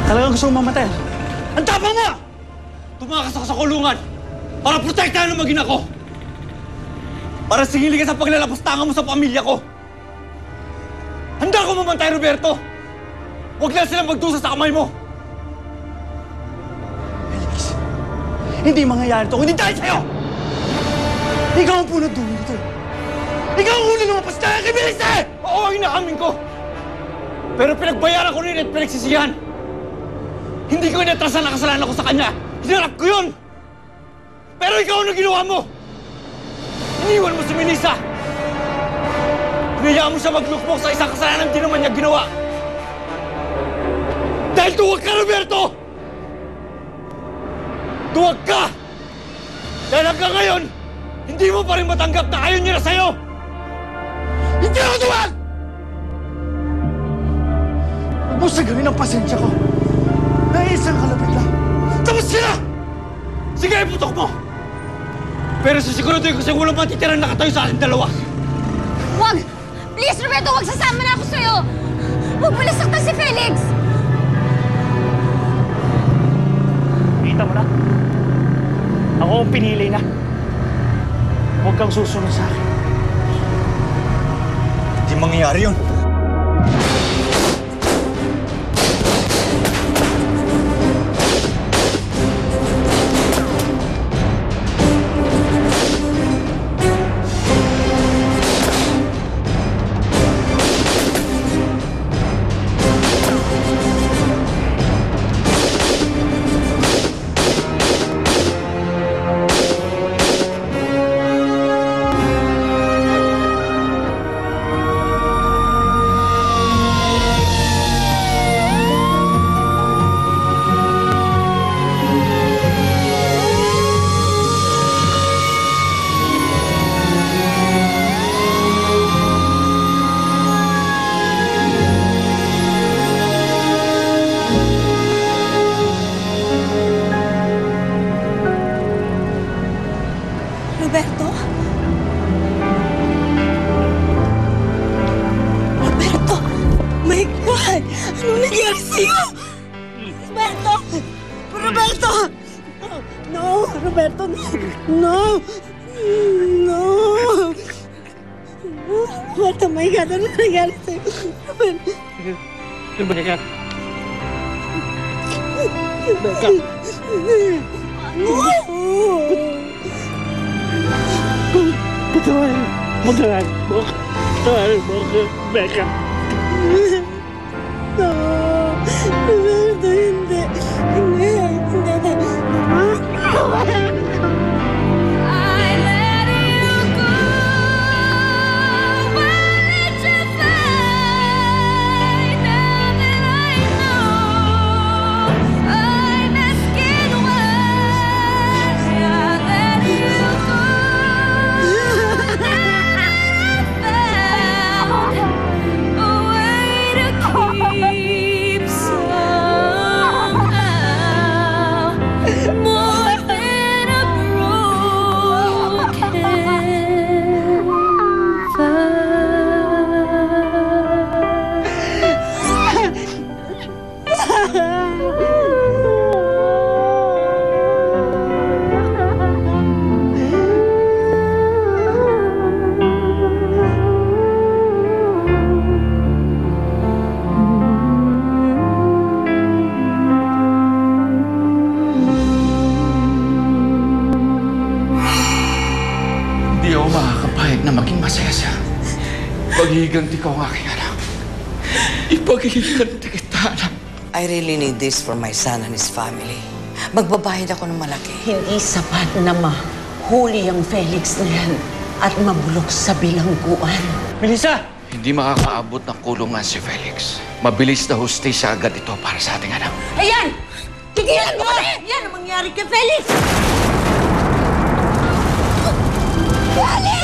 Talagang gusto mong mamatay? Ang tapang mo! Tumakas ako sa kulungan para protektahan ang magina ko. Para singili ka sa paglalapastangan mo sa pamilya ko. Handa ko mamantay, Roberto! Huwag na silang magdusa sa kamay mo! Felix, hindi mangyayari ito kung hindi dahil sa'yo! Ikaw ang punot dulo nito. Ikaw ang huli lumabas dahil kay Felix eh! Oo, inaamin ko! Pero pinagbayaran ko rin at pinagsisihan. Hindi ko inatrasan ang kasalanan ko sa kanya. Hinarap ko yun! Pero ikaw ano ginawa mo? Iniwan mo si Melissa! Hinayaan mo siya maglukmok sa isang kasalanan di naman niya ginawa! Dahil duwag ka, Roberto! Duwag ka! Dahil hanggang ngayon, hindi mo pa rin matanggap na ayaw niya na sa'yo! Hindi ako duwag! Huwag mo sagawin ang pasensya ko. Dahil isang kalapit lang. Tapos sila! Sige, iputok mo! Pero sisiguraduhin ko sa'yo walang matitirang nakatayo sa ating dalawa. Huwag! Please, Roberto, huwag sasama na ako sa'yo! Huwag mo nasaktan si Felix! Kita mo na? Ako ang pinili na. Huwag kang susunod sa akin. Hindi mangyayari yun. Roberto? Roberto! My God! Anong nangyari sa'yo? Roberto! Roberto! No! Roberto, no! No! No! Roberto, my God! Anong nangyari sa'yo? Roberto! Rebecca! Rebecca! No! Patawarin! Patawarin mo! Patawarin mo, Rebecca! No! Roberto, hindi! Hindi! Hindi! I let you go, but let you find now that I know I'm asking why I let you go. Found a way to keep somehow more than a broken Hindi ako makakapayag na maging masaya siya. Paghihiganti ko ang aking anak. Ipaghihiganti kita, anak. I really need this for my son and his family. Magbabayad ako ng malaki. Hindi sapat na mahuli ang Felix na yan at mabulok sa bilangguan. Melissa! Hindi makakaabot ng kulungan si Felix. Mabilis na hustisya agad ito para sa ating anak. Ayan! Tigilan mo! Yan ang mangyari kay Felix! Felix!